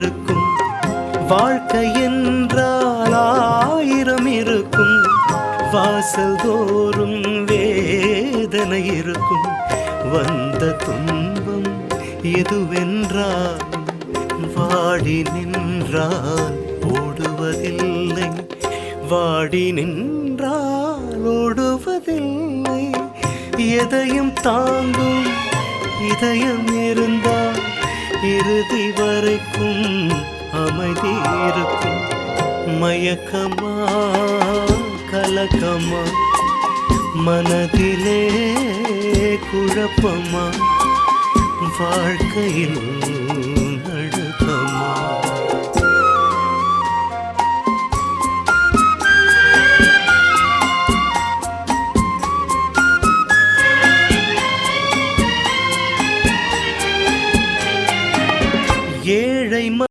இருக்கும். வாழ்க்கை என்றால் 1000 இருக்கும். வாசல் தோறும் வேதனை இருக்கும். வந்த துன்பம் எதுவென்றால் வாடி நின்றால் ஓடுவதில்லை. வாடி நின்றால் ஓடுவதில்லை. எதையும் தாங்கும் இதயம் இருந்தால் இறுதி வரைக்கும் அமைதி இருக்கும். மயக்கமா கலக்கமா மனதிலே குழப்பமா வாழ்க்கையில்